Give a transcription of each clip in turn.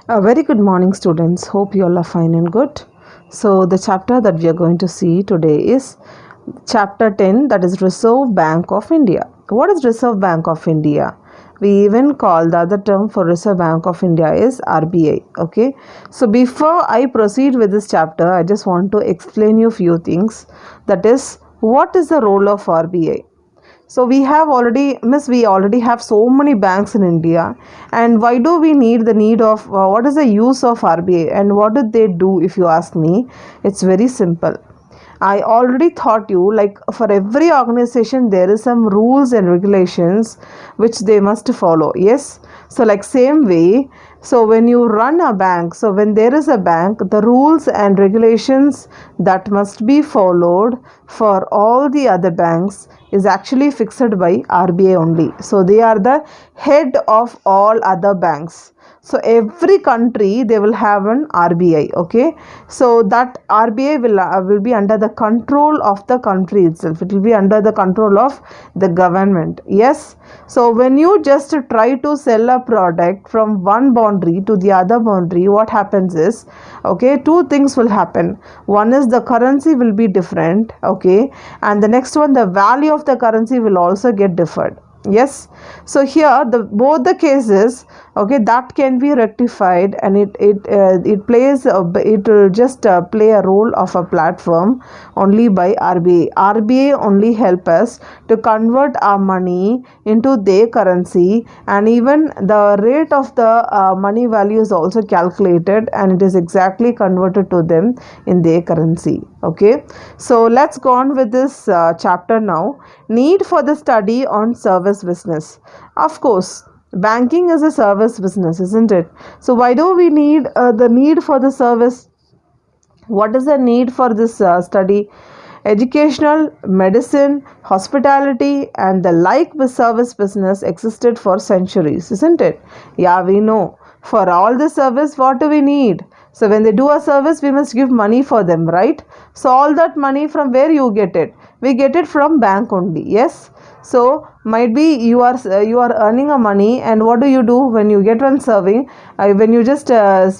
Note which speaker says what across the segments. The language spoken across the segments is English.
Speaker 1: A very good morning, students. Hope you all are fine and good. So, the chapter that we are going to see today is chapter 10, that is Reserve Bank of India. What is Reserve Bank of India? We even call the other term for Reserve Bank of India is RBI. Okay. So, before I proceed with this chapter, I just want to explain you few things. That is, what is the role of RBI? So we already have so many banks in India, and why do we need the need of what is the use of RBI and what do they do? If you ask me, it's very simple. I already taught you, like, for every organization there is some rules and regulations which they must follow. Yes, so like same way, so when you run a bank, so when there is a bank, the rules and regulations that must be followed for all the other banks is actually fixed by RBI only. So they are the head of all other banks. So every country they will have an RBI. Okay, so that RBI will be under the control of the country itself. It will be under the control of the government. Yes, so when you just try to sell a product from one boundary to the other boundary, what happens is, okay, two things will happen. One is the currency will be different, okay, and the next one, the value of the currency will also get differed. Yes, so here both the cases, okay, that can be rectified, and it will just play a role of a platform only by RBI. RBI only help us to convert our money into their currency, and even the rate of the money value is also calculated, and it is exactly converted to them in their currency. Okay, so let's go on with this chapter now. Need for the study on service business. Of course, banking is a service business, isn't it? So why do we need the need for the service? What is the need for this study? Educational, medicine, hospitality, and the like service business existed for centuries, isn't it? Yeah, we know. For all the service, what do we need? So when they do a service, we must give money for them, right? So all that money, from where you get it? We get it from bank only. Yes. So might be you are earning a money, and what do you do when you get one serving? When you just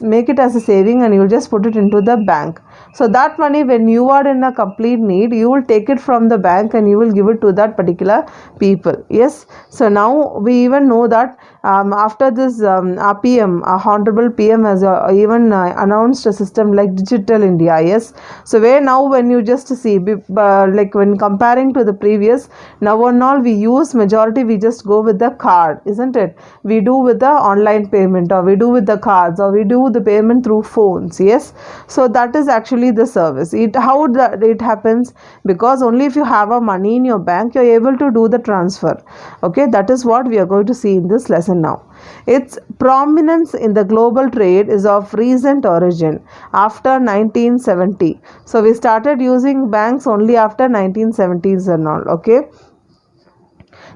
Speaker 1: make it as a saving, and you just put it into the bank. So that money, when you are in a complete need, you will take it from the bank and you will give it to that particular people. Yes. So now we even know that after this, our PM, our honorable PM has even announced a system like Digital India. Yes. So where now when you just see, like when comparing to the previous, now and all we use majority, we just go with the card, isn't it? We do with the online payment, or we do with the cards, or we do the payment through phones. Yes. So that is actually the service. How it happens? Because only if you have a money in your bank, you're able to do the transfer. Okay, that is what we are going to see in this lesson now. Its prominence in the global trade is of recent origin, after 1970. So we started using banks only after 1970s and all. Okay.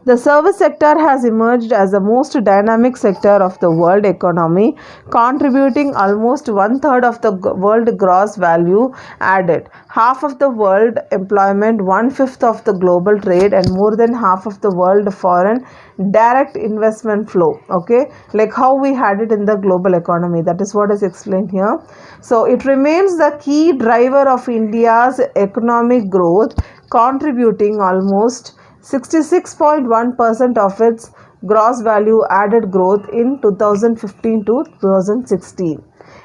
Speaker 1: The service sector has emerged as the most dynamic sector of the world economy, contributing almost one-third of the world gross value added, half of the world employment, one-fifth of the global trade, and more than half of the world foreign direct investment flow. Okay, like how we had it in the global economy. That is what is explained here. So it remains the key driver of India's economic growth, contributing almost 66.1% of its gross value added growth in 2015 to 2016.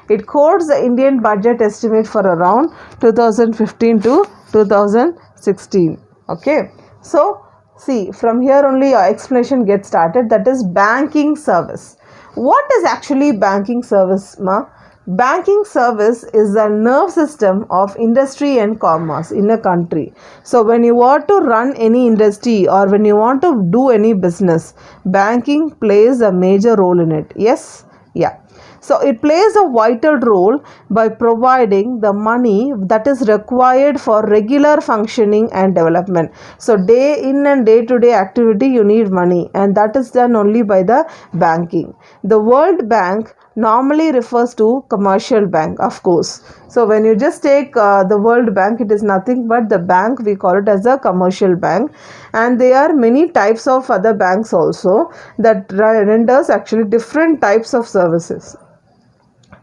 Speaker 1: It quotes the Indian budget estimate for around 2015 to 2016. Okay. So, see, from here only your explanation gets started. That is banking service. What is actually banking service, ma? Banking service is the nerve system of industry and commerce in a country. So when you want to run any industry, or when you want to do any business, banking plays a major role in it. Yes? Yeah. So it plays a vital role by providing the money that is required for regular functioning and development. So day in and day to day activity, you need money, and that is done only by the banking. The World Bank normally refers to commercial bank, of course. So when you just take the World Bank, it is nothing but the bank, we call it as a commercial bank. And there are many types of other banks also that renders actually different types of services.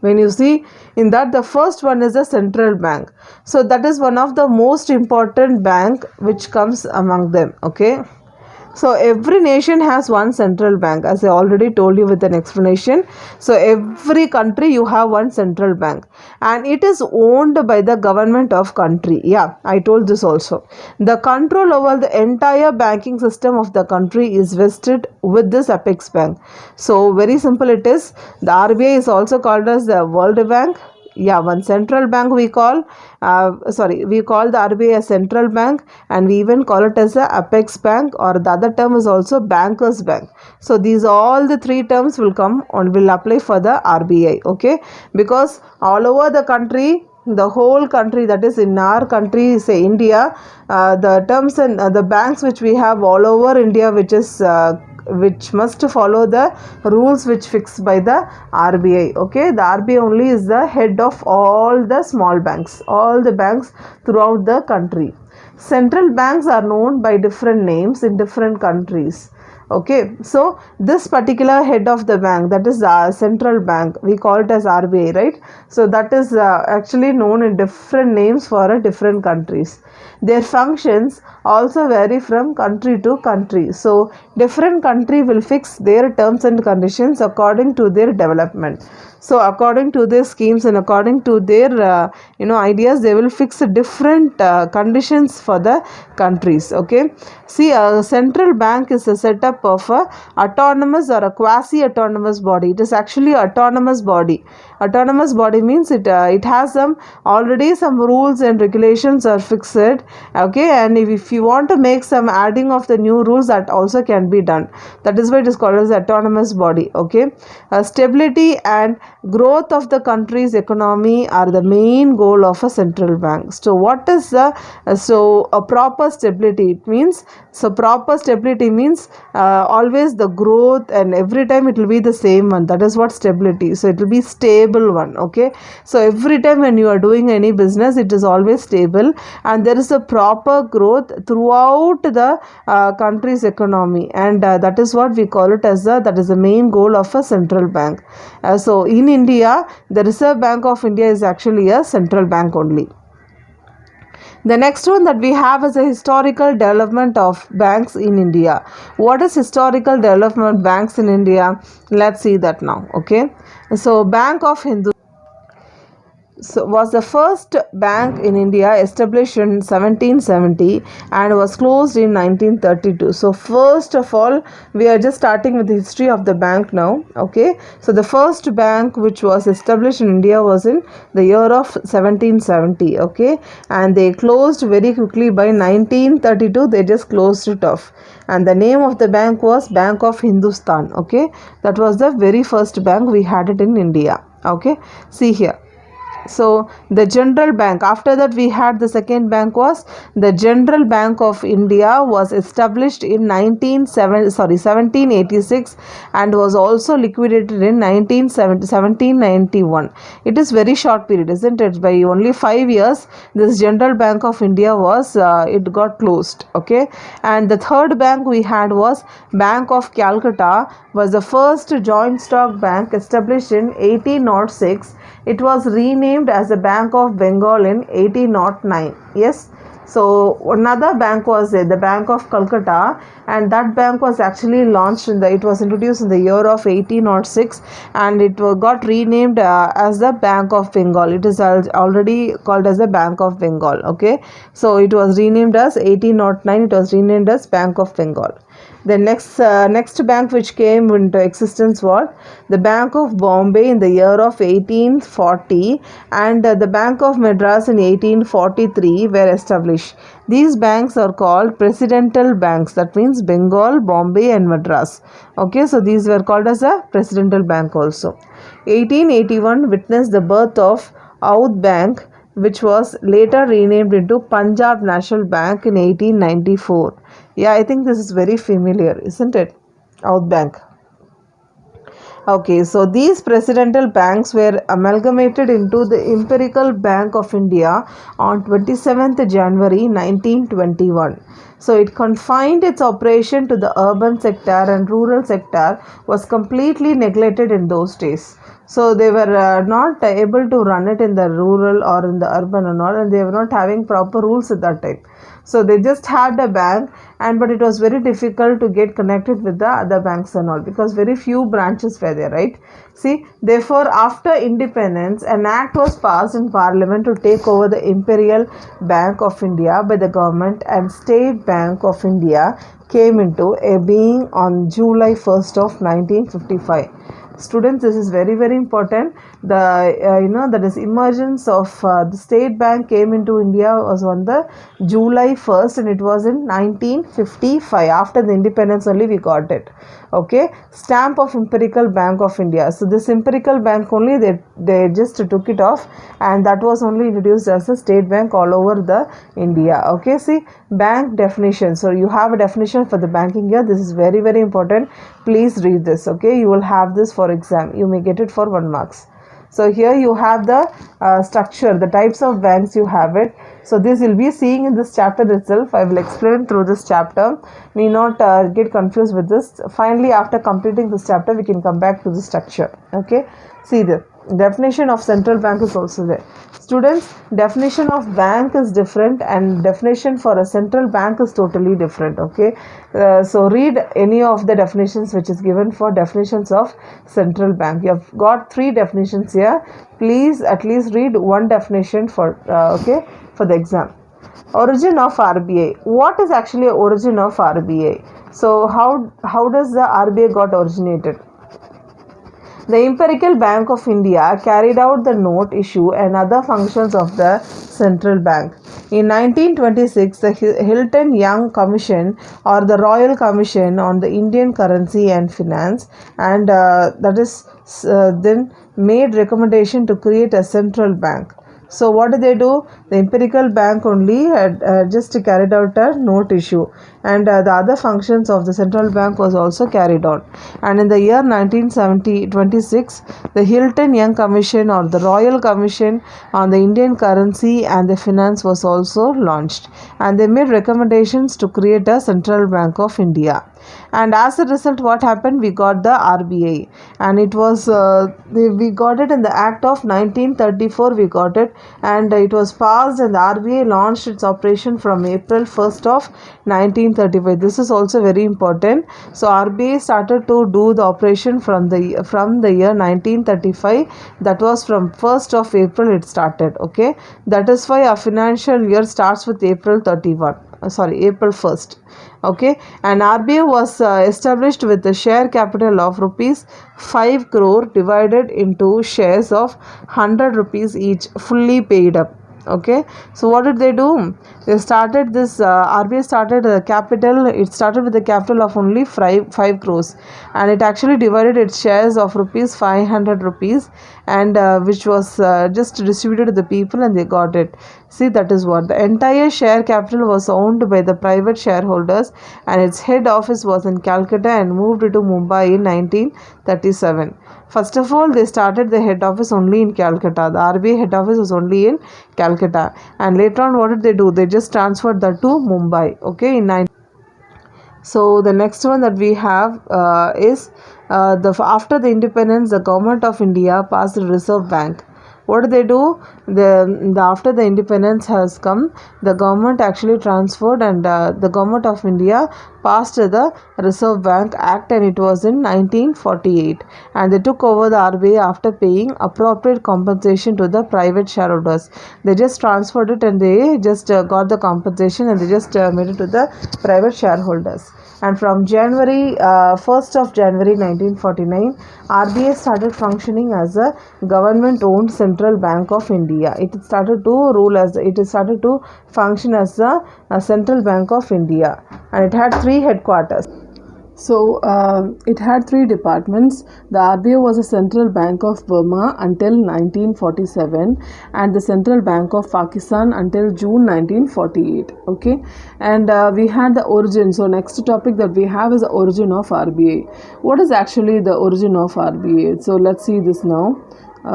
Speaker 1: When you see in that, the first one is the central bank. So that is one of the most important bank which comes among them. Okay. So every nation has one central bank, as I already told you with an explanation. So every country you have one central bank, and it is owned by the government of country. Yeah, I told this also. The control over the entire banking system of the country is vested with this apex bank. So very simple it is. The RBI is also called as the World Bank. Yeah, one central bank we call, we call the RBI a central bank, and we even call it as a apex bank, or the other term is also bankers bank. So these all the three terms will come on, will apply for the RBI. Okay, because all over the country, the whole country, that is in our country, say India, the terms and the banks which we have all over India, which must follow the rules which fixed by the RBI. Okay, the RBI only is the head of all the small banks, all the banks throughout the country. Central banks are known by different names in different countries. Okay, so this particular head of the bank, that is the central bank, we call it as RBI, right? So that is actually known in different names for different countries. Their functions also vary from country to country. So different country will fix their terms and conditions according to their development. So according to their schemes and according to their ideas, they will fix different conditions for the countries. Okay, see, a central bank is a setup of a autonomous or a quasi autonomous body. It is actually autonomous body. Autonomous body means it has some rules and regulations are fixed. Okay, and if you want to make some adding of the new rules, that also can be done. That is why it is called as autonomous body. Okay, stability and growth of the country's economy are the main goal of a central bank. So what is the a proper stability? It means, so proper stability means always the growth, and every time it will be the same one. That is what stability. So it will be stable one. Okay, so every time when you are doing any business, it is always stable, and there is a proper growth throughout the country's economy, and that is what we call it as that is the main goal of a central bank. So in India, the Reserve Bank of India is actually a central bank only. The next one that we have is a historical development of banks in India. What is historical development banks in India? Let's see that now. Okay, so Bank of Hindustan was the first bank in India, established in 1770 and was closed in 1932. So first of all, we are just starting with the history of the bank now. Okay, so the first bank which was established in India was in the year of 1770. Okay, and they closed very quickly by 1932. They just closed it off, and the name of the bank was Bank of Hindustan. Okay, that was the very first bank we had it in India. Okay, see here. So the General Bank, after that we had the second bank was the General Bank of India, was established in 1786 and was also liquidated in 1791. It is very short period, isn't it? By only 5 years this General Bank of India was it got closed. Okay, and the third bank we had was Bank of Calcutta, was the first joint stock bank established in 1806. It was renamed as the Bank of Bengal in 1809. Yes. So another bank was the Bank of Calcutta, and that bank was actually launched it was introduced in the year of 1806, and it got renamed as the Bank of Bengal. It is already called as the Bank of Bengal. Okay, so it was renamed as 1809. It was renamed as Bank of Bengal. The next bank which came into existence was the Bank of Bombay in the year of 1840, and the Bank of Madras in 1843 were established. These banks are called presidential banks. That means Bengal, Bombay and Madras. Okay, so these were called as a presidential bank also. 1881 witnessed the birth of Oudh Bank, which was later renamed into Punjab National Bank in 1894. Yeah, I think this is very familiar, isn't it? Oudh Bank. Okay, so these presidential banks were amalgamated into the Imperial Bank of India on 27th January 1921. So it confined its operation to the urban sector, and rural sector was completely neglected in those days. So they were not able to run it in the rural or in the urban and all, and they were not having proper rules at that time. So they just had a bank, and but it was very difficult to get connected with the other banks and all, because very few branches were there, right? See, therefore, after independence, an act was passed in Parliament to take over the Imperial Bank of India by the government, and State Bank of India came into a being on July 1st of 1955. Students, this is very important. The that is emergence of the State Bank came into India was on the July 1st, and it was in 1955. After the independence only we got it. Okay, stamp of Imperial Bank of India. So this Imperial Bank only they just took it off, and that was only introduced as a State Bank all over the India. Okay, see, bank definition. So you have a definition for the banking here. This is very important. Please read this. Okay, you will have this for exam. You may get it for 1 marks. So here you have the structure, the types of banks, you have it. So this you'll be seeing in this chapter itself. I will explain through this chapter. Need not get confused with this. Finally, after completing this chapter, we can come back to the structure. Okay, see the definition of central bank is also there. Students, definition of bank is different, and definition for a central bank is totally different. Okay, so read any of the definitions which is given for definitions of central bank. You have got 3 definitions here. Please at least read one definition for okay, for the exam. Origin of RBI. What is actually origin of RBI? So how does the RBI got originated? The Imperial Bank of India carried out the note issue and other functions of the central bank. In 1926, the Hilton Young Commission, or the Royal Commission on the Indian Currency and Finance, and that is then made recommendation to create a central bank. So what did they do? The Imperial Bank only had just carried out a note issue, and the other functions of the central bank was also carried on. And in the year 1926, the Hilton Young Commission, or the Royal Commission on the Indian Currency and the Finance, was also launched, and they made recommendations to create a Central Bank of India. And as a result, what happened? We got the RBI, and it was we got it in the Act of 1934. We got it, and it was passed, and the RBI launched its operation from April 1st of 1935. This is also very important. So RBI started to do the operation from the year 1935. That was from 1st of April it started. Okay, that is why our financial year starts with April 1st. Okay, and RBI was established with a share capital of rupees 5 crore divided into shares of 100 rupees each, fully paid up. Okay, so what did they do? They started this RBI started a capital. It started with a capital of only 5 crores, and it actually divided its shares of rupees 500 rupees, and which was just distributed to the people, and they got it. See, that is what the entire share capital was owned by the private shareholders, and its head office was in Calcutta and moved to Mumbai in 1937. First of all, they started the head office only in Calcutta. The RBI head office was only in Calcutta, and later on, what did they do? They just transferred that to Mumbai. Okay, so the next one that we have is after the independence, the government of India passed the Reserve Bank. What do they do? After the independence has come, the government actually transferred, and the government of India passed the Reserve Bank Act, and it was in 1948, and they took over the RBI after paying appropriate compensation to the private shareholders. They just transferred it, and they just got the compensation, and they just made it to the private shareholders. And from 1st of January 1949, RBI started functioning as a government-owned central bank of India. It started to function as a central bank of India, and it had 3 headquarters. So it had 3 departments. The RBI was a central bank of Burma until 1947, and the Central Bank of Pakistan until June 1948. Okay, and we had the origin. So next topic that we have is the origin of RBI. What is actually the origin of RBI? So let's see this now.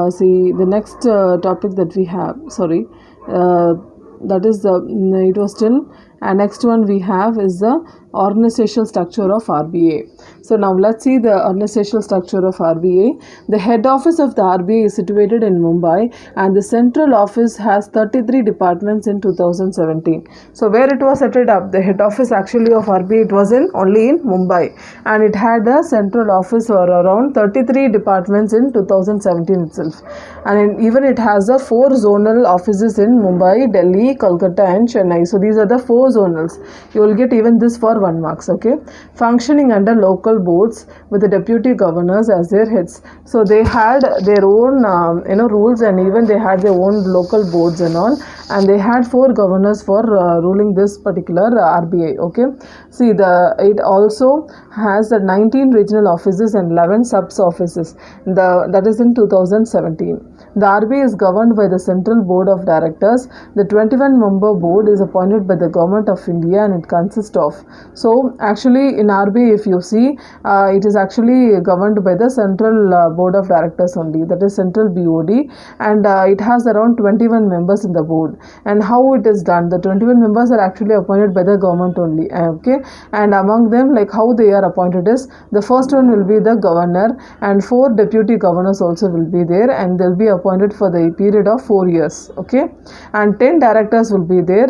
Speaker 1: See the next topic that we have. That is it was till And next one we have is the organizational structure of RBI. So now let's see the organizational structure of RBI. The head office of the RBI is situated in Mumbai, and the central office has 33 departments in 2017. So where it was set up, the head office actually of RBI, it was in only in Mumbai, and it had a central office for around 33 departments in 2017 itself. And even it has the 4 zonal offices in Mumbai, Delhi, Kolkata and Chennai. So these are the 4 zonals. You will get even this for 1 marks. Okay, functioning under local boards with the deputy governors as their heads. So they had their own rules, and even they had their own local boards and all, and they had 4 governors for ruling this particular RBI. Okay, see, it also has the 19 regional offices and 11 subs offices. That is in 2017. The RBI is governed by the Central Board of Directors. The 21-member board is appointed by the Government of India, and it consists of. So actually in RBI, if you see, it is actually governed by the Central Board of Directors only, that is Central BOD, and it has around 21 members in the board. And how it is done, the 21 members are actually appointed by the government only. Okay, and among them, like how they are appointed is, the first one will be the governor, and 4 deputy governors also will be there, and they'll be appointed for the period of 4 years. Okay, and 10 directors will be there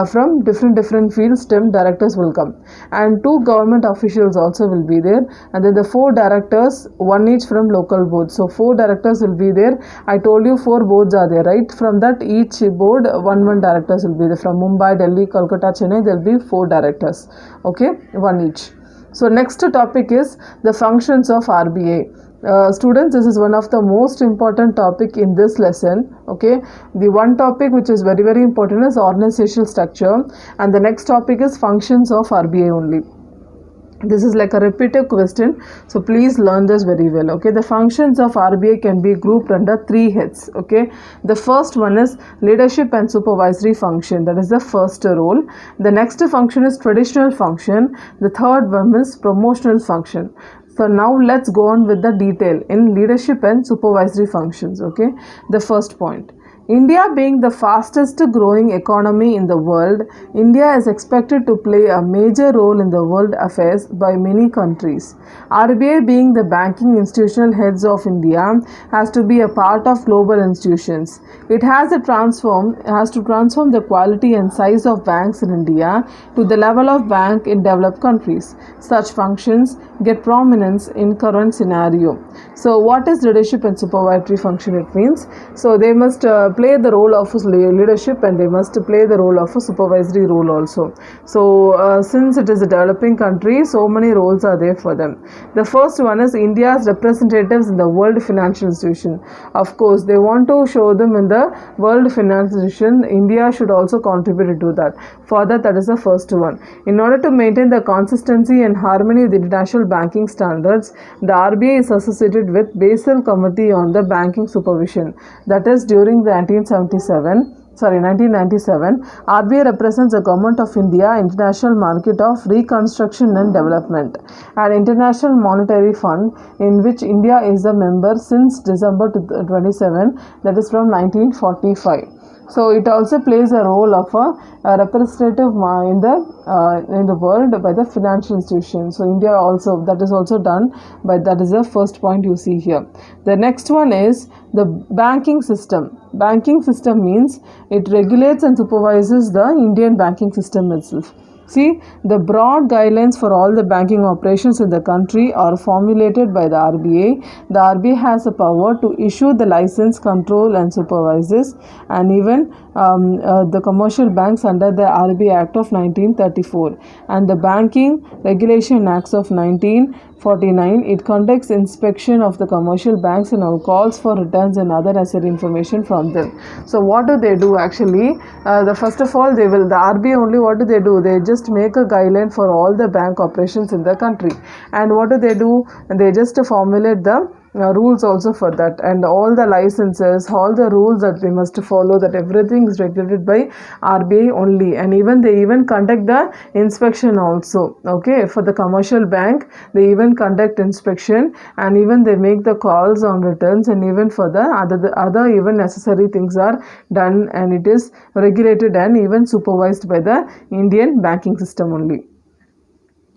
Speaker 1: from different fields. 10 directors will come, and 2 government officials also will be there, and then the 4 directors, 1 each from local boards. So 4 directors will be there. I told you 4 boards are there, right? From that each board, one directors will be there. From Mumbai, Delhi, Kolkata, Chennai, there will be 4 directors. Okay, 1 each. So next topic is the functions of RBI. Students, this is one of the most important topic in this lesson. Okay, the one topic which is very important is organizational structure, and the next topic is functions of RBI only. This is like a repetitive question, so please learn this very well. Okay, the functions of RBI can be grouped under 3 heads. Okay, the first one is leadership and supervisory function, that is the first role. The next function is traditional function. The third one is promotional function. So now let's go on with the detail in leadership and supervisory functions. Okay, the first point. India being the fastest growing economy in the world, India is expected to play a major role in the world affairs by many countries. RBI being the banking institutional heads of India has to be a part of global institutions. It has to transform the quality and size of banks in India to the level of bank in developed countries. Such functions get prominence in current scenario. So what is leadership and supervisory function? It means, so they must play the role of leadership, and they must play the role of a supervisory role also. So since it is a developing country, so many roles are there for them. The first one is India's representatives in the World Financial Institution. Of course, they want to show them in the World Financial Institution. India should also contribute to that. For that is the first one. In order to maintain the consistency and harmony with international banking standards, the RBI is associated with Basel Committee on the Banking Supervision. That is, during the 1997, RBI represents the Government of India, International Market of Reconstruction and Development, and International Monetary Fund, in which India is a member since December 27, that is from 1945. So it also plays a role of a representative in the world by the financial institution. So India also, that is also done, but that is the first point you see here. The next one is the banking system. Banking system means it regulates and supervises the Indian banking system itself. See, the broad guidelines for all the banking operations in the country are formulated by the RBI. The RBI has the power to issue the license, control and supervises, and even the commercial banks under the RBI Act of 1934 and the Banking Regulation Acts of 1949. It conducts inspection of the commercial banks and calls for returns and other necessary information from them. So what do they do actually? First of all, the RBI only, what do? They just make a guideline for all the bank operations in the country. And what do? They just formulate the rules also for that, and all the licenses, all the rules that we must follow, that everything is regulated by RBI only. And even they even conduct the inspection also. Okay, for the commercial bank they even conduct inspection, and even they make the calls on returns, and even for the other even necessary things are done, and it is regulated and even supervised by the Indian banking system only.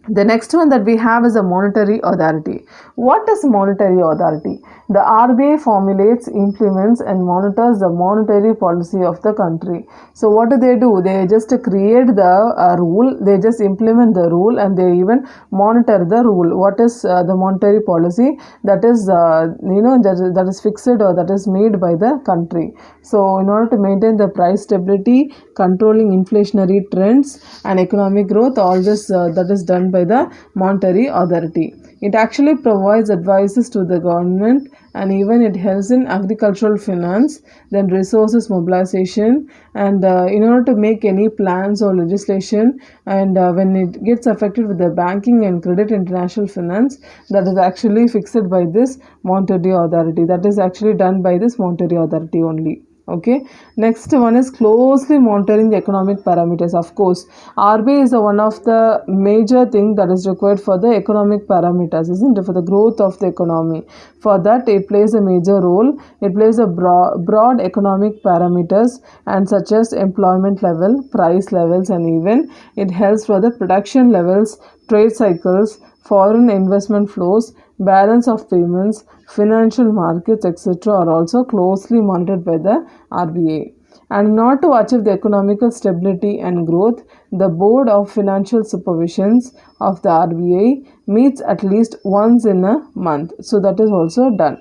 Speaker 1: The next one that we have is a monetary authority. What is monetary authority? The RBI formulates, implements and monitors the monetary policy of the country. So what do? They just create the rule, they just implement the rule, and they even monitor the rule. What is the monetary policy? That is that is fixed or that is made by the country. So in order to maintain the price stability, controlling inflationary trends and economic growth, all this that is done by the monetary authority. It actually provides advices to the government, and even it helps in agricultural finance, then resources mobilization, and in order to make any plans or legislation, and when it gets affected with the banking and credit international finance, that is actually fixed by this monetary authority, that is actually done by this monetary authority only. Okay, next one is closely monitoring the economic parameters. Of course, RBI is one of the major thing that is required for the economic parameters, isn't it, for the growth of the economy. For that it plays a major role. It plays a broad economic parameters, and such as employment level, price levels, and even it helps for the production levels, trade cycles, foreign investment flows, balance of payments, financial markets, etc. are also closely monitored by the RBI. And in order to achieve the economical stability and growth, the Board of Financial Supervisions of the RBI meets at least once in a month. So that is also done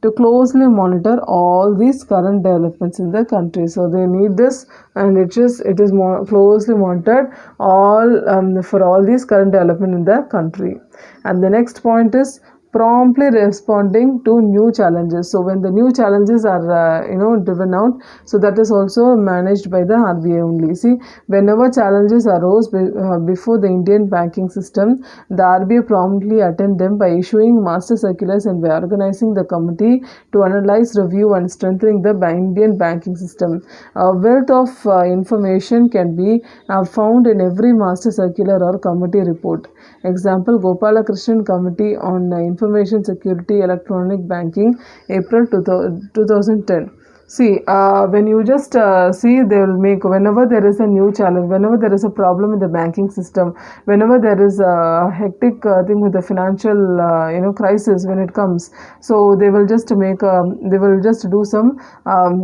Speaker 1: to closely monitor all these current developments in the country. So they need this, and it is closely monitored all for all these current development in the country. And the next point is promptly responding to new challenges. So when the new challenges are driven out, so that is also managed by the RBI only. See, whenever challenges arose before the Indian banking system, the RBI promptly attend them by issuing master circulars and by organizing the committee to analyze, review and strengthening the Indian banking system. A wealth of information can be found in every master circular or committee report. Example, Gopalakrishnan Committee on Information Security Electronic Banking, April 2010. See, when you just see, they will make, whenever there is a new challenge, whenever there is a problem in the banking system, whenever there is a hectic thing with the financial crisis when it comes, so they will just they will just do some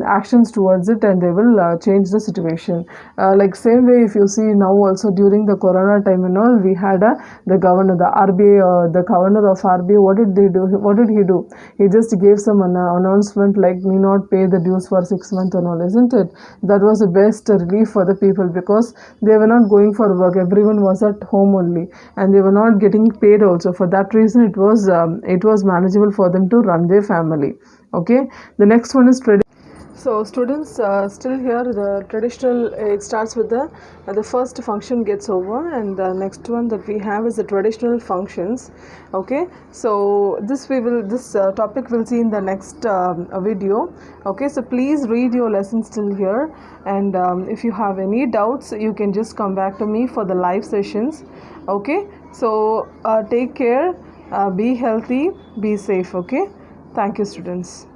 Speaker 1: actions towards it, and they will change the situation. Like same way, if you see now also during the corona time and all, we had the governor, the RBI, the governor of RBI. What did they do? What did he do? He just gave some announcement like, need not pay the dues for 6 months and all, isn't it? That was the best relief for the people, because they were not going for work. Everyone was at home only, and they were not getting paid also. For that reason, it was manageable for them to run their family. Okay, the next one is so students, still here the traditional, it starts with the first function gets over, and the next one that we have is the traditional functions. Okay, so this topic we'll see in the next video. Okay, so please read your lesson still here, and if you have any doubts, you can just come back to me for the live sessions. Okay, so take care, be healthy, be safe. Okay, thank you students.